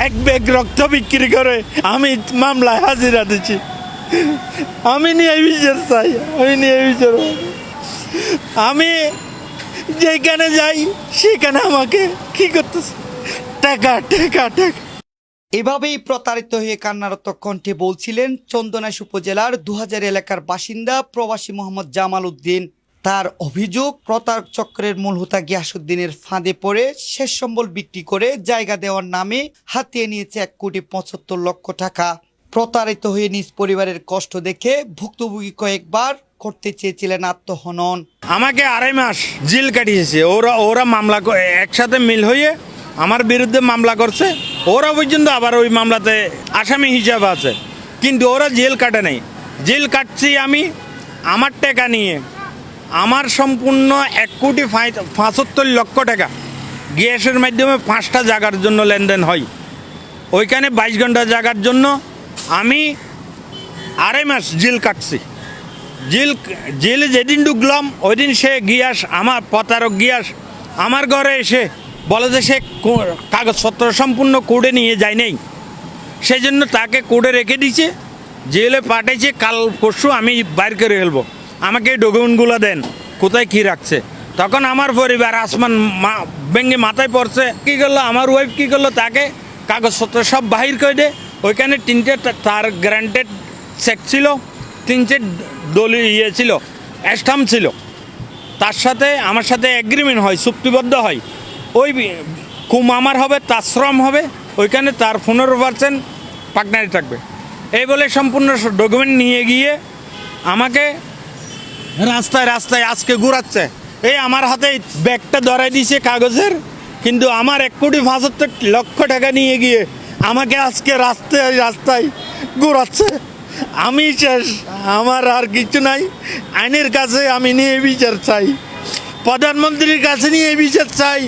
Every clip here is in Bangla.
এক ব্যাগ রক্ত বিক্রি করে আমি মামলায় হাজিরা দিচ্ছি। আমি নিয়ে বিচার চাই, আমি যেখানে যাই সেখানে আমাকে কি করতেছে, টাকা টাকা টাকা। এভাবেই প্রতারিত হয়ে কান্নারত কণ্ঠে বলছিলেন চন্দনাইশ উপজেলার ২০০০ এলাকার বাসিন্দা প্রবাসী মোহাম্মদ জামাল উদ্দিন। তার অভিযোগ, প্রতারক চক্রের মূল হোতা গিয়াসউদ্দিনের ফাঁদে পড়ে শেষ সম্বল বিক্রি করে জায়গা দেওয়ার নামে হাতিয়ে নিয়েছে ১,৭৫,০০,০০০ টাকা। প্রতারিত হয়ে নিজ পরিবারের কষ্ট দেখে ভুক্তভোগী কয়েকবার করতে চেয়েছিলেন আত্মহনন। আমাকে ২.৫ মাস জেল কাটিয়েছে। ওরা মামলা একসাথে মিল হয়ে আমার বিরুদ্ধে মামলা করছে। ওরা পর্যন্ত আবার ওই মামলাতে আসামি হিসাবে আছে, কিন্তু ওরা জেল কাটে নাই। জেল কাটছি আমি আমার টাকা নিয়ে। আমার সম্পূর্ণ ১,৭৫,০০,০০০ টাকা গ্যাসের মাধ্যমে 5টা জায়গার জন্য লেনদেন হয়। ওইখানে 22 ঘন্টা জায়গার জন্য আমি ২.৫ মাস জেল কাটছি। জেলে যেদিন ঢুকলাম ওই দিন সে গিয়াস, আমার প্রতারক গিয়াস আমার ঘরে এসে বলে যে সে কাগজপত্র সম্পূর্ণ কোর্টে নিয়ে যায় নাই, সেই জন্য তাকে কোর্টে রেখে দিয়েছে, জেলে পাঠাইছে। কাল পরশু আমি বাইর করে ফেলবো, আমাকে ডকুমেন্টগুলো দেন কোথায় কী রাখছে। তখন আমার পরিবার আসমান ভেঙে মাথায় পড়ছে। কী করলো আমার ওয়াইফ, কী করলো, তাকে কাগজপত্র সব বাহির করে দে। ওইখানে 3টে তার গ্যারান্টেড চেক ছিল, 3টে দলিল ছিল, স্ট্যাম্প ছিল। তার সাথে আমার সাথে এগ্রিমেন্ট হয়, চুক্তিবদ্ধ হয়, ওই কুম আমার হবে, তার শ্রম হবে, ওইখানে তার 15% পার্টনারি থাকবে। এই বলে সম্পূর্ণ ডকুমেন্ট নিয়ে গিয়ে আমাকে রাস্তায় রাস্তায় আজকে ঘুরাচ্ছে। এই আমার হাতে ব্যাগটা ধরাই দিয়েছে কাগজের, কিন্তু আমার ১,৭৫,০০,০০০ টাকা নিয়ে গিয়ে আমাকে আজকে রাস্তায় রাস্তায় ঘুরাচ্ছে। আমি শেষ, আমার আর কিছু নাই। আইনের কাছে আমি নিয়ে বিচার চাই, প্রধানমন্ত্রীর কাছে নিয়ে বিচার চাই।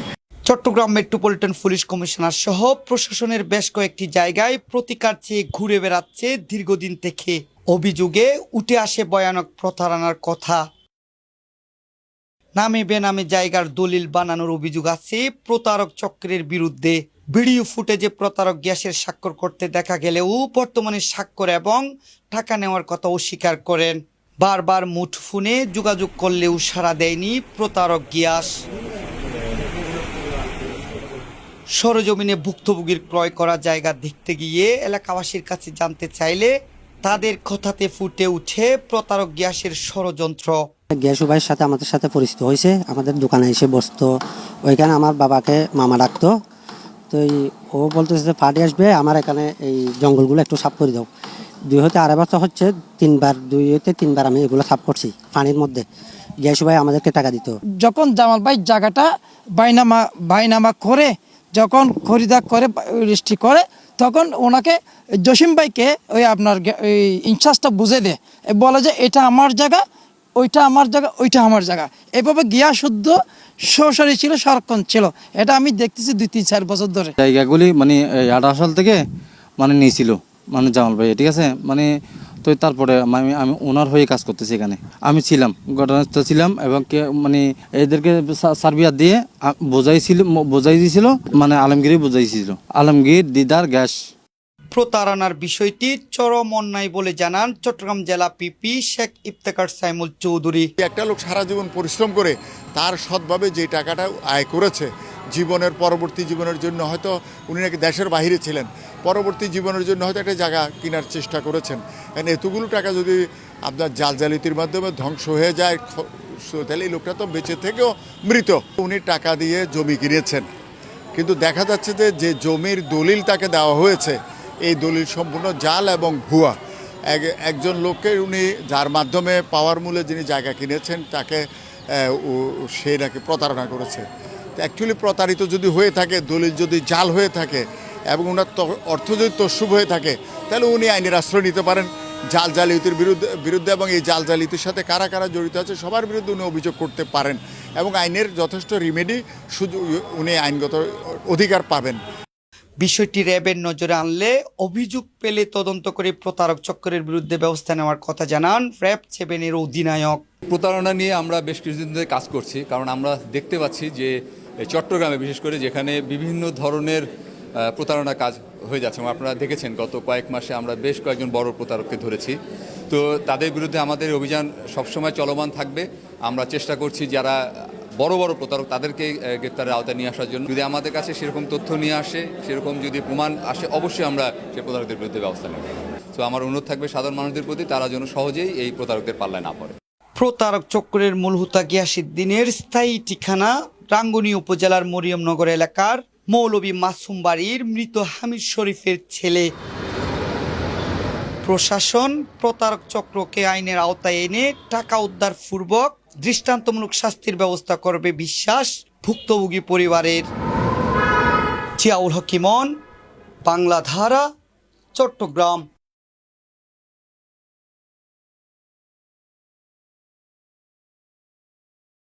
চট্টগ্রাম মেট্রোপলিটন পুলিশ কমিশনার সহ প্রশাসনের বেশ কয়েকটি জায়গায় প্রতিকার চেয়ে ঘুরে বেড়াচ্ছে দীর্ঘদিন থেকে। অভিযোগে উঠে আসে ভয়ানক প্রতারণার কথা। নামে বেনামে জায়গার দলিল বানানোর অভিযোগ আছে প্রতারক চক্রের বিরুদ্ধে। ভিডিও ফুটেজে প্রতারক গ্যাসের স্বাক্ষর করতে দেখা গেলেও বর্তমানে স্বাক্ষর এবং টাকা নেওয়ার কথা অস্বীকার করেন। বারবার মুঠোফোনে যোগাযোগ করলেও সাড়া দেয়নি প্রতারক গ্যাস। সরেজমিনে ভুক্তভোগীর ক্রয় করা জায়গা দেখতে গিয়ে এলাকাবাসীর কাছে জানতে চাইলে তাদের কথাতে ফুটে উঠে প্রতারক গ্যাসের ষড়যন্ত্র। গ্যাসু ভাইয়ের সাথে আমাদের সাথে পরিচিত হয়েছে, আমাদের দোকানে এসে বসতো। ওইখানে আমার বাবাকে মামা ডাকতো। তো ও বলতেছে যে পার্টি আসবে, আমার এখানে এই জঙ্গলগুলো একটু সাফ করে দাও। 2 হতে 2.5 বছর হচ্ছে, 2 হতে 3 বার আমি এগুলো সাফ করছি পানির মধ্যে। গ্যাসু ভাই আমাদেরকে টাকা দিত। যখন জামাল ভাই জায়গাটা বাইনামা করে, যখন খরিদা করে রেজিস্ট্রি করে, তখন ওনাকে জসিম ভাইকে ওই আপনার ইনচার্জটা বুঝে দেয়, বলে যে এটা আমার জায়গা, ওইটা আমার জায়গা, ওইটা আমার জায়গা। এভাবে গিয়া শুদ্ধ সরাসরি ছিল, সংরক্ষণ ছিল। এটা আমি দেখতেছি 2-3-4 বছর ধরে। জায়গাগুলি মানে 18 সাল থেকে মানে নিয়েছিল মানে জামাল ভাই, ঠিক আছে। মানে তো তারপরে আমি ওনার হয়ে কাজ করতেছি এখানে। আমি ছিলাম, ঘটনাস্থলে ছিলাম, এবং মানে এদেরকে সার্ভিয়ার দিয়ে বোঝাই দিয়েছিল, মানে আলমগীরই বোঝাইছিল, আলমগীর দিদার গ্যাস। প্রতারণার বিষয়টি চরম অন্যায় বলে জানান চট্টগ্রাম জেলা পিপি শেখ ইফতেখার সাইমুল চৌধুরী। একটা লোক সারা জীবন পরিশ্রম করে তার সৎভাবে যে টাকাটা আয় করেছে, জীবনের পরবর্তী জীবনের জন্য হয়তো উনি নাকি দেশের বাইরে ছিলেন, পরবর্তী জীবনের জন্য হয়তো একটা জায়গা কেনার চেষ্টা করেছেন। কারণ এতগুলো টাকা যদি আপনার জালজালিতির মাধ্যমে ধ্বংস হয়ে যায়, তাহলে এই লোকটা তো বেঁচে থেকেও মৃত। উনি টাকা দিয়ে জমি কিনেছেন, কিন্তু দেখা যাচ্ছে যে জমির দলিল তাকে দেওয়া হয়েছে, এই দলিল সম্পূর্ণ জাল এবং ভুয়া। একজন লোককে উনি যার মাধ্যমে পাওয়ার মূল্যে যিনি জায়গা কিনেছেন তাকে সে নাকি প্রতারণা করেছে। অ্যাকচুয়ালি প্রতারিত যদি হয়ে থাকে, দলিল যদি জাল হয়ে থাকে এবং ওনার অর্থ যদি তসরুপ হয়ে থাকে, তাহলে উনি আইনের আশ্রয় নিতে পারেন জালিয়াতির বিরুদ্ধে এবং এই জালিয়াতির সাথে কারা কারা জড়িত আছে সবার বিরুদ্ধে উনি অভিযোগ করতে পারেন এবং আইনের যথেষ্ট রিমেডি উনি আইনগত অধিকার পাবেন। বিষয়টি র্যাবের নজরে আনলে অভিযোগ পেলে তদন্ত করে প্রতারক চক্রের বিরুদ্ধে ব্যবস্থা নেওয়ার কথা জানান র্যাব 7-এর অধিনায়ক। প্রতারণা নিয়ে আমরা বেশ কিছুদিন ধরে কাজ করছি, কারণ আমরা দেখতে পাচ্ছি যে চট্টগ্রামে বিশেষ করে যেখানে বিভিন্ন ধরনের প্রতারণা কাজ হয়ে যাচ্ছে এবং আপনারা দেখেছেন গত কয়েক মাসে আমরা বেশ কয়েকজন বড় প্রতারককে ধরেছি। তো তাদের বিরুদ্ধে আমাদের অভিযান সবসময় চলমান থাকবে। আমরা চেষ্টা করছি যারা বড় বড় প্রতারক তাদেরকে গ্রেপ্তারের আওতায় নিয়ে আসার জন্য। যদি আমাদের কাছে সেরকম তথ্য নিয়ে আসে, সেরকম যদি প্রমাণ আসে, অবশ্যই আমরা সেই প্রতারকদের বিরুদ্ধে ব্যবস্থা নেব। তো আমার অনুরোধ থাকবে সাধারণ মানুষদের প্রতি, তারা যেন সহজেই এই প্রতারকদের পাল্লায় না পড়ে। প্রতারক চক্রের মূল হোতা গিয়াসউদ্দিনের স্থায়ী ঠিকানা রাঙ্গুনি উপজেলার মরিয়মনগর এলাকার মৌলভী মাসুম বাড়ির মৃত হামিদ শরীফের ছেলে। প্রশাসন প্রতারক চক্রকে আইনের আওতায় এনে টাকা উদ্ধার পূর্বক দৃষ্টান্তমূলক শাস্তির ব্যবস্থা করবে বিশ্বাস ভুক্তভোগী পরিবারের। জিয়াউল হক ইমন, বাংলা ধারা, চট্টগ্রাম।